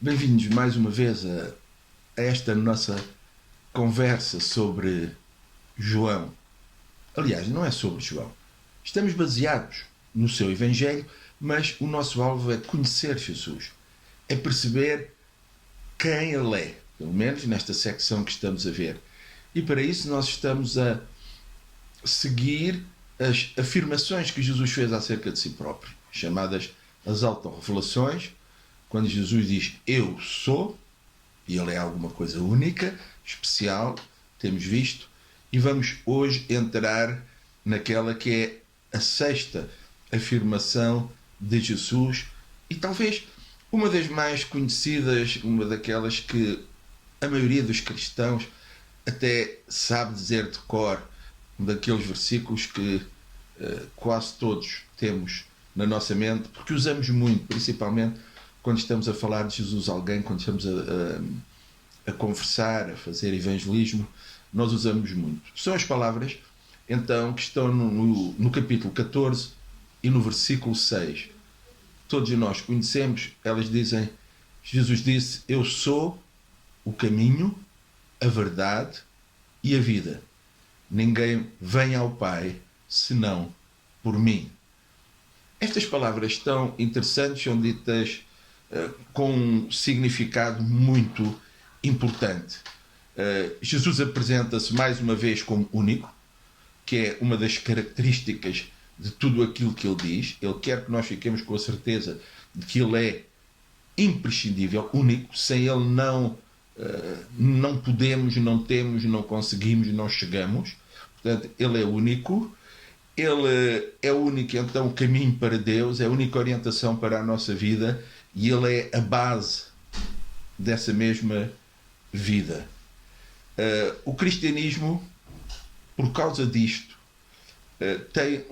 Bem-vindos mais uma vez a esta nossa conversa sobre João. Aliás, não é sobre João. Estamos baseados no seu Evangelho, mas o nosso alvo é conhecer Jesus, é perceber quem Ele é, pelo menos nesta secção que estamos a ver. E para isso nós estamos a seguir as afirmações que Jesus fez acerca de si próprio, chamadas as autorrevelações, quando Jesus diz eu sou, e ele é alguma coisa única, especial, temos visto, e vamos hoje entrar naquela que é a sexta afirmação de Jesus, e talvez uma das mais conhecidas, uma daquelas que a maioria dos cristãos até sabe dizer de cor, um daqueles versículos que quase todos temos na nossa mente, porque usamos muito, principalmente quando estamos a falar de Jesus a alguém, quando estamos a conversar, a fazer evangelismo, nós usamos muito. São as palavras, então, que estão no capítulo 14 e no versículo 6. Todos nós conhecemos, elas dizem, Jesus disse, eu sou o caminho, a verdade e a vida. Ninguém vem ao Pai senão por mim. Estas palavras tão interessantes são ditas com um significado muito importante. Jesus apresenta-se mais uma vez como único, que é uma das características de tudo aquilo que ele diz. Ele quer que nós fiquemos com a certeza de que ele é imprescindível, único. Sem ele não podemos, não temos, não conseguimos, não chegamos. Portanto, ele é único. Ele é o único, então, caminho para Deus, é a única orientação para a nossa vida e ele é a base dessa mesma vida. O cristianismo, por causa disto, tem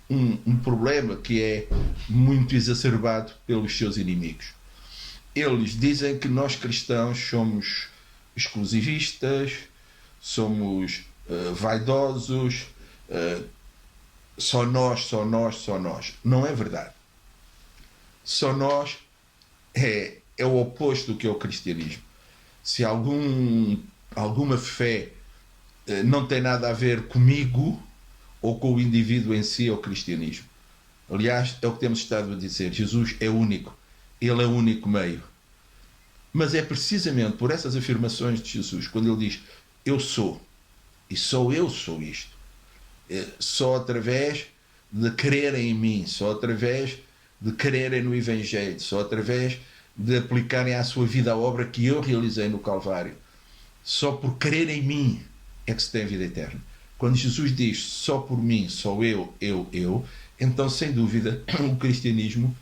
um problema que é muito exacerbado pelos seus inimigos. Eles dizem que nós cristãos somos exclusivistas, somos vaidosos, só nós, só nós, só nós. Não é verdade. Só nós é o oposto do que é o cristianismo. Se alguma fé não tem nada a ver comigo ou com o indivíduo em si, é o cristianismo. Aliás, é o que temos estado a dizer. Jesus é único. Ele é o único meio. Mas é precisamente por essas afirmações de Jesus, quando ele diz eu sou, e só eu sou isto, só através de crerem em mim, só através de crerem no Evangelho, só através de aplicarem à sua vida a obra que eu realizei no Calvário, só por crer em mim é que se tem a vida eterna. Quando Jesus diz só por mim, só eu, então sem dúvida o cristianismo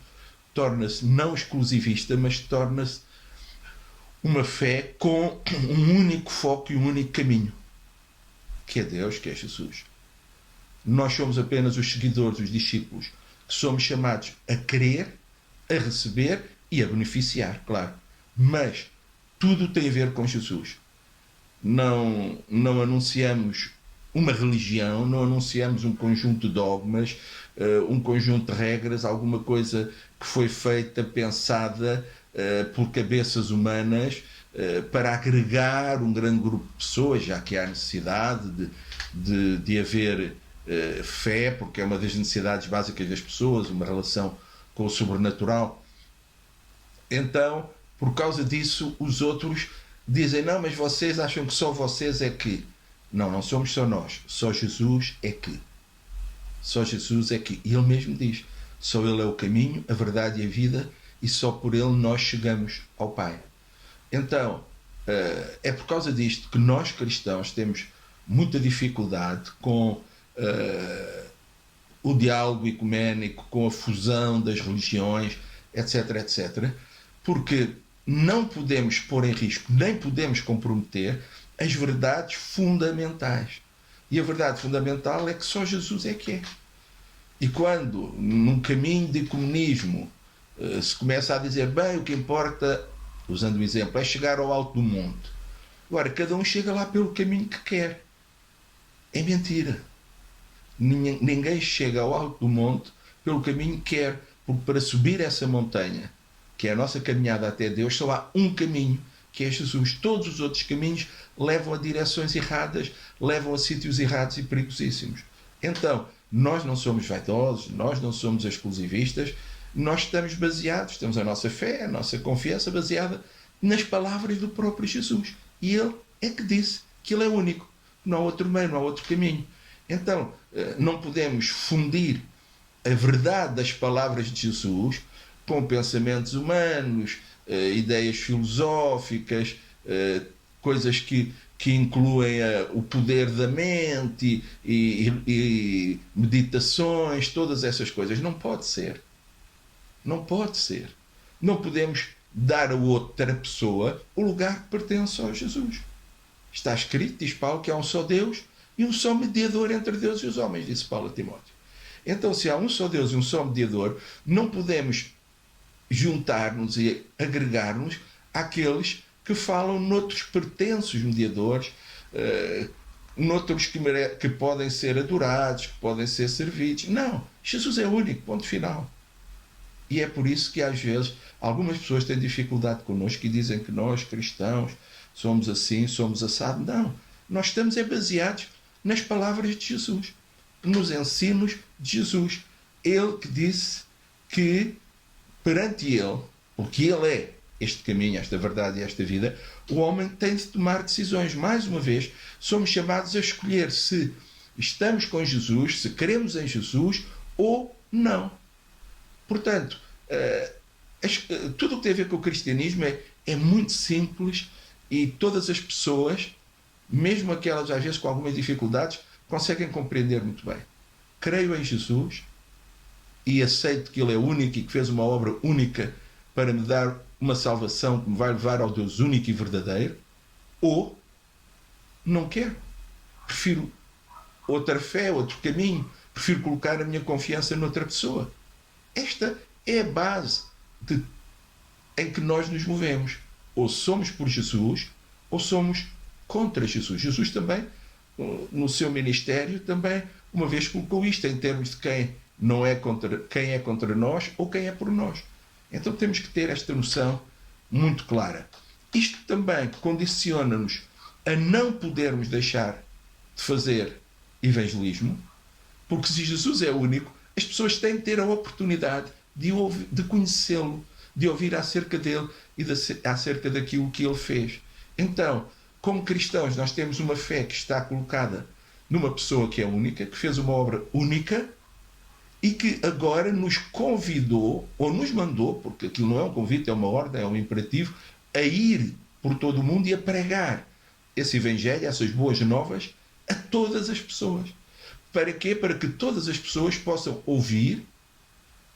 torna-se não exclusivista, mas torna-se uma fé com um único foco e um único caminho, que é Deus, que é Jesus. Nós somos apenas os seguidores, os discípulos, que somos chamados a crer, a receber e a beneficiar, claro. Mas tudo tem a ver com Jesus. Não anunciamos uma religião, não anunciamos um conjunto de dogmas, um conjunto de regras, alguma coisa que foi feita, pensada por cabeças humanas para agregar um grande grupo de pessoas, já que há necessidade de haver fé, porque é uma das necessidades básicas das pessoas, uma relação com o sobrenatural. Então, por causa disso, os outros dizem, não, mas vocês acham que só vocês é que... Não somos só nós, só Jesus é que. Só Jesus é que. E ele mesmo diz, só ele é o caminho, a verdade e a vida, e só por ele nós chegamos ao Pai. Então, é por causa disto que nós cristãos temos muita dificuldade com o diálogo ecuménico, com a fusão das religiões, etc, porque não podemos pôr em risco, nem podemos comprometer as verdades fundamentais. E a verdade fundamental é que só Jesus é que é. E quando, num caminho de comunismo, se começa a dizer, bem, o que importa, usando o exemplo, é chegar ao alto do monte. Agora, cada um chega lá pelo caminho que quer. É mentira. Ninguém chega ao alto do monte pelo caminho que quer, porque para subir essa montanha, que é a nossa caminhada até Deus, só há um caminho, que é Jesus. Todos os outros caminhos levam a direções erradas, levam a sítios errados e perigosíssimos. Então, nós não somos vaidosos, nós não somos exclusivistas, nós estamos baseados, temos a nossa fé, a nossa confiança baseada nas palavras do próprio Jesus. E Ele é que disse que Ele é único, não há outro meio, não há outro caminho. Então, não podemos fundir a verdade das palavras de Jesus com pensamentos humanos, ideias filosóficas, coisas que incluem o poder da mente e meditações, todas essas coisas. Não pode ser. Não pode ser. Não podemos dar a outra pessoa o lugar que pertence a Jesus. Está escrito, diz Paulo, que há um só Deus e um só mediador entre Deus e os homens, disse Paulo a Timóteo. Então, se há um só Deus e um só mediador, não podemos juntar-nos e agregar-nos àqueles que falam noutros pertenços mediadores, noutros que podem ser adorados, que podem ser servidos. Não, Jesus é único, ponto final. E é por isso que às vezes algumas pessoas têm dificuldade connosco e dizem que nós, cristãos, somos assim, somos assado. Não, nós estamos baseados nas palavras de Jesus, nos ensinos de Jesus. Ele que disse que perante Ele, porque Ele é este caminho, esta verdade e esta vida, o homem tem de tomar decisões. Mais uma vez, somos chamados a escolher se estamos com Jesus, se queremos em Jesus ou não. Portanto, tudo o que tem a ver com o cristianismo é muito simples e todas as pessoas, mesmo aquelas às vezes com algumas dificuldades, conseguem compreender muito bem. Creio em Jesus e aceito que Ele é único e que fez uma obra única para me dar uma salvação que me vai levar ao Deus único e verdadeiro, ou não quero. Prefiro outra fé, outro caminho, prefiro colocar a minha confiança noutra pessoa. Esta é a base em que nós nos movemos. Ou somos por Jesus, ou somos contra Jesus. Jesus também, no seu ministério, também uma vez colocou isto em termos de quem é contra nós ou quem é por nós. Então temos que ter esta noção muito clara. Isto também condiciona-nos a não podermos deixar de fazer evangelismo, porque se Jesus é único, as pessoas têm de ter a oportunidade de conhecê-lo, de ouvir acerca dele e acerca daquilo que ele fez. Então, como cristãos, nós temos uma fé que está colocada numa pessoa que é única, que fez uma obra única e que agora nos convidou, ou nos mandou, porque aquilo não é um convite, é uma ordem, é um imperativo, a ir por todo o mundo e a pregar esse evangelho, essas boas novas, a todas as pessoas. Para quê? Para que todas as pessoas possam ouvir,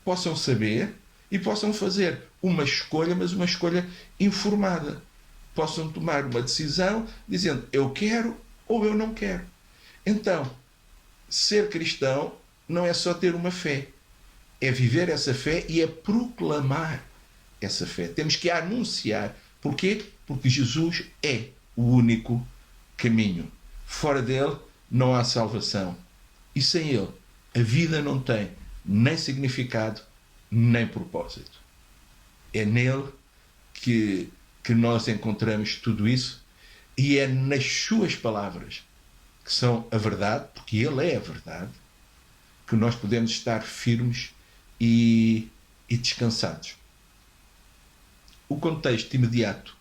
possam saber e possam fazer uma escolha, mas uma escolha informada. Possam tomar uma decisão dizendo eu quero ou eu não quero. Então, ser cristão não é só ter uma fé, é viver essa fé e é proclamar essa fé. Temos que anunciar. Porquê? Porque Jesus é o único caminho. Fora dele não há salvação. E sem ele, a vida não tem nem significado, nem propósito. É nele que nós encontramos tudo isso e é nas suas palavras, que são a verdade, porque ele é a verdade, que nós podemos estar firmes e descansados. O contexto imediato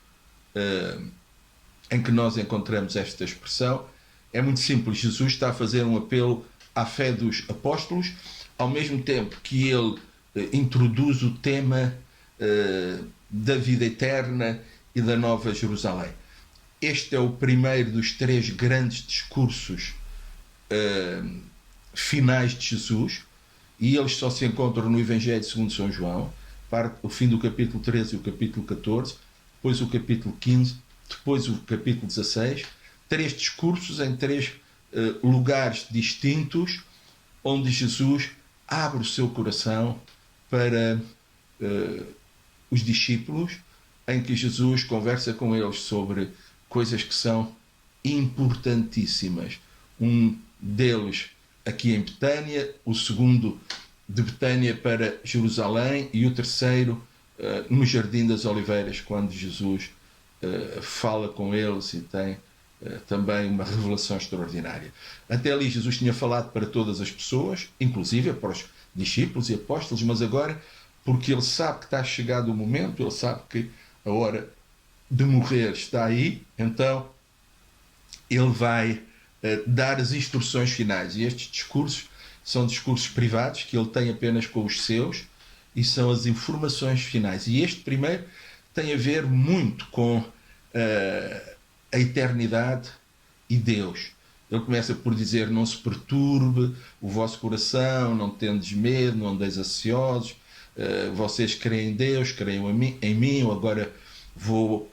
em que nós encontramos esta expressão é muito simples. Jesus está a fazer um apelo à fé dos apóstolos, ao mesmo tempo que ele introduz o tema da vida eterna e da Nova Jerusalém. Este é o primeiro dos 3 grandes discursos finais de Jesus, e eles só se encontram no Evangelho segundo São João, o fim do capítulo 13 e o capítulo 14, depois o capítulo 15, depois o capítulo 16, 3 discursos em 3 lugares distintos, onde Jesus abre o seu coração para os discípulos, em que Jesus conversa com eles sobre coisas que são importantíssimas. Um deles aqui em Betânia, o segundo de Betânia para Jerusalém e o terceiro no Jardim das Oliveiras, quando Jesus fala com eles e tem também uma revelação extraordinária. Até ali Jesus tinha falado para todas as pessoas, inclusive para os discípulos e apóstolos, mas agora, porque ele sabe que está chegado o momento, ele sabe que a hora de morrer está aí, então ele vai dar as instruções finais. E estes discursos são discursos privados que ele tem apenas com os seus e são as informações finais. E este primeiro tem a ver muito com a eternidade e Deus. Ele começa por dizer: não se perturbe o vosso coração, não tendes medo, não andeis ansiosos, vocês creem em Deus, creem em mim, eu agora vou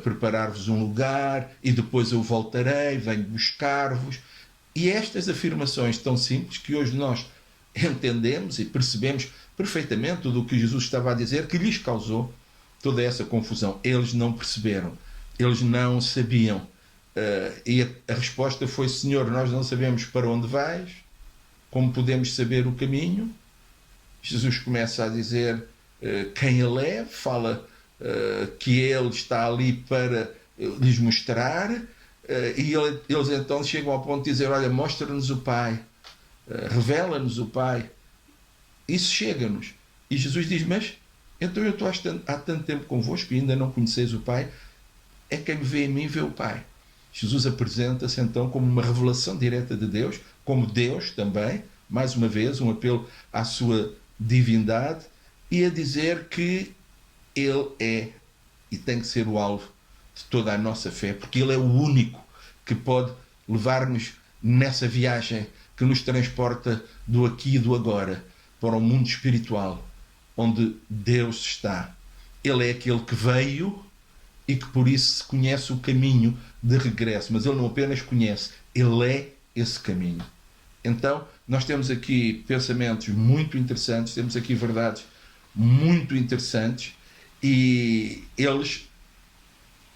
preparar-vos um lugar e depois eu voltarei, venho buscar-vos. E estas afirmações tão simples que hoje nós entendemos e percebemos perfeitamente tudo o que Jesus estava a dizer, que lhes causou toda essa confusão. Eles não perceberam, eles não sabiam. E a resposta foi: Senhor, nós não sabemos para onde vais, como podemos saber o caminho? Jesus começa a dizer quem ele é, fala que ele está ali para lhes mostrar, e eles então chegam ao ponto de dizer: olha, mostra-nos o Pai, revela-nos o Pai. Isso chega-nos. E Jesus diz: mas então eu estou há tanto tempo convosco e ainda não conheceis o Pai? É quem me vê em mim vê o Pai. Jesus apresenta-se então como uma revelação direta de Deus, como Deus também, mais uma vez um apelo à sua divindade, e a dizer que ele é e tem que ser o alvo de toda a nossa fé, porque ele é o único que pode levar-nos nessa viagem que nos transporta do aqui e do agora para o mundo espiritual, onde Deus está. Ele é aquele que veio e que por isso se conhece o caminho de regresso, mas ele não apenas conhece, ele é esse caminho. Então, nós temos aqui pensamentos muito interessantes, temos aqui verdades muito interessantes, e eles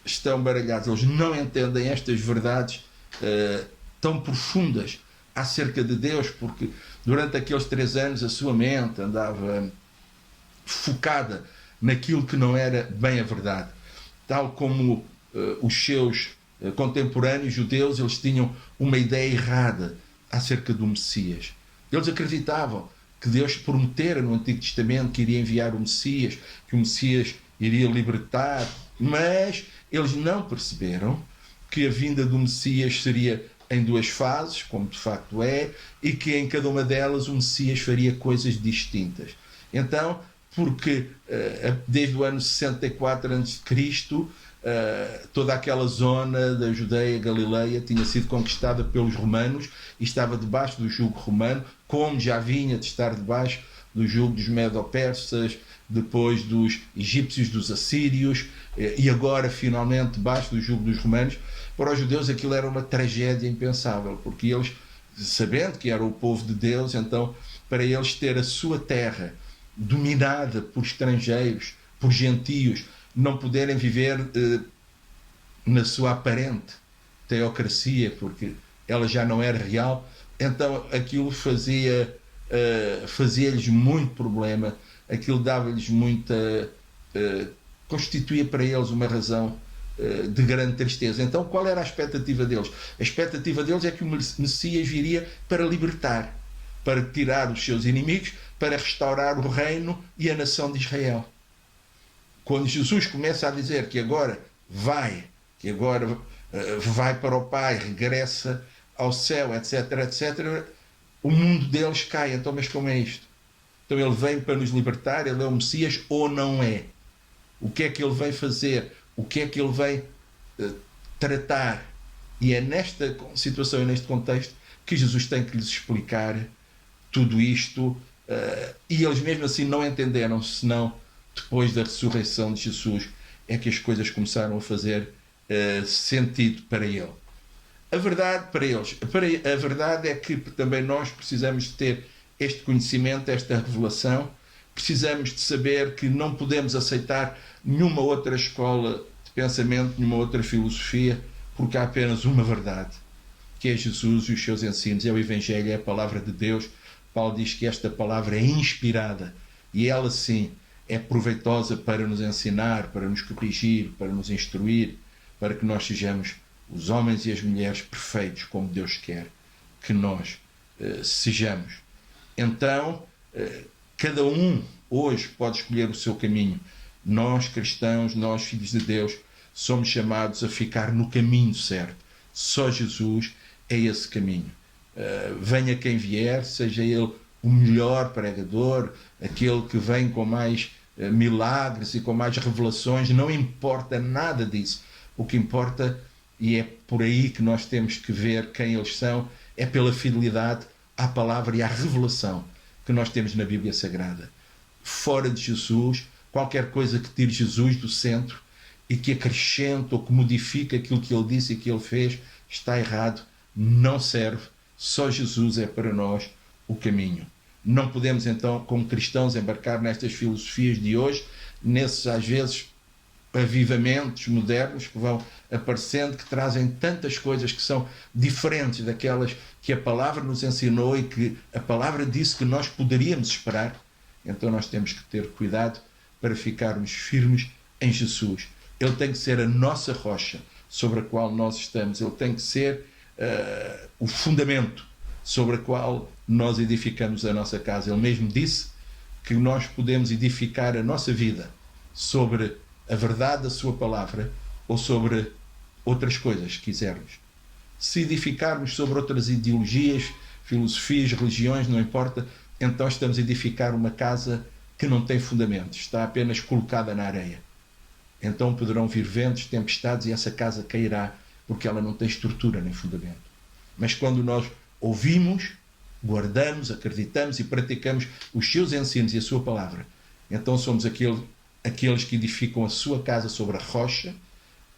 estão baralhados, eles não entendem estas verdades tão profundas acerca de Deus, porque durante aqueles 3 anos a sua mente andava focada naquilo que não era bem a verdade. Tal como os seus contemporâneos judeus, eles tinham uma ideia errada acerca do Messias. Eles acreditavam que Deus prometera no Antigo Testamento que iria enviar o Messias, que o Messias iria libertar, mas eles não perceberam que a vinda do Messias seria em 2 fases, como de facto é, e que em cada uma delas o Messias faria coisas distintas. Então, porque desde o ano 64 a.C., toda aquela zona da Judeia, Galileia, tinha sido conquistada pelos romanos e estava debaixo do jugo romano, como já vinha de estar debaixo do jugo dos medo-persas, depois dos egípcios, dos assírios, e agora finalmente debaixo do jugo dos romanos. Para os judeus aquilo era uma tragédia impensável, porque eles, sabendo que era o povo de Deus, então para eles ter a sua terra dominada por estrangeiros, por gentios, não poderem viver na sua aparente teocracia, porque ela já não era real, então aquilo fazia-lhes muito problema, aquilo dava-lhes muita... constituía para eles uma razão de grande tristeza. Então qual era a expectativa deles? A expectativa deles é que o Messias viria para libertar, para tirar os seus inimigos, para restaurar o reino e a nação de Israel. Quando Jesus começa a dizer que agora vai para o Pai, regressa ao céu, etc, etc, o mundo deles cai. Então, mas como é isto? Então ele vem para nos libertar, ele é o Messias ou não é? O que é que ele vem fazer? O que é que ele vem tratar? E é nesta situação e neste contexto que Jesus tem que lhes explicar tudo isto, e eles mesmo assim não entenderam, senão depois da ressurreição de Jesus é que as coisas começaram a fazer sentido para ele. A verdade para eles, a verdade é que também nós precisamos de ter este conhecimento, esta revelação, precisamos de saber que não podemos aceitar nenhuma outra escola de pensamento, nenhuma outra filosofia, porque há apenas uma verdade, que é Jesus e os seus ensinos, é o Evangelho, é a palavra de Deus. Paulo diz que esta palavra é inspirada, e ela sim é proveitosa para nos ensinar, para nos corrigir, para nos instruir, para que nós sejamos os homens e as mulheres perfeitos, como Deus quer que nós sejamos. Então, cada um hoje pode escolher o seu caminho. Nós, cristãos, nós, filhos de Deus, somos chamados a ficar no caminho certo. Só Jesus é esse caminho. Venha quem vier, seja ele o melhor pregador, aquele que vem com mais milagres e com mais revelações, não importa nada disso. O que importa, e é por aí que nós temos que ver quem eles são, é pela fidelidade à palavra e à revelação que nós temos na Bíblia Sagrada. Fora de Jesus, qualquer coisa que tire Jesus do centro e que acrescente ou que modifique aquilo que ele disse e que ele fez, está errado, não serve. Só Jesus é para nós o caminho. Não podemos então, como cristãos, embarcar nestas filosofias de hoje, nesses, às vezes, avivamentos modernos que vão aparecendo, que trazem tantas coisas que são diferentes daquelas que a palavra nos ensinou e que a palavra disse que nós poderíamos esperar. Então nós temos que ter cuidado para ficarmos firmes em Jesus. Ele tem que ser a nossa rocha sobre a qual nós estamos. Ele tem que ser o fundamento sobre a qual nós edificamos a nossa casa. Ele mesmo disse que nós podemos edificar a nossa vida sobre a verdade da sua palavra ou sobre outras coisas que quisermos. Se edificarmos sobre outras ideologias, filosofias, religiões, não importa, então estamos a edificar uma casa que não tem fundamento, está apenas colocada na areia. Então poderão vir ventos, tempestades e essa casa cairá porque ela não tem estrutura nem fundamento. Mas quando nós ouvimos, guardamos, acreditamos e praticamos os seus ensinos e a sua palavra, então somos aqueles que edificam a sua casa sobre a rocha.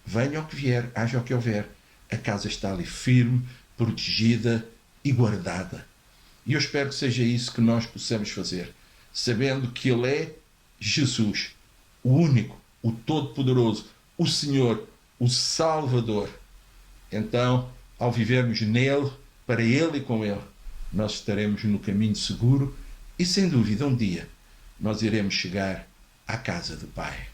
Venha o que vier, haja o que houver, a casa está ali firme, protegida e guardada. E eu espero que seja isso que nós possamos fazer, sabendo que Ele é Jesus, o único, o Todo-Poderoso, o Senhor, o Salvador. Então, ao vivermos nele, para Ele e com Ele, nós estaremos no caminho seguro e, sem dúvida, um dia nós iremos chegar à casa do Pai.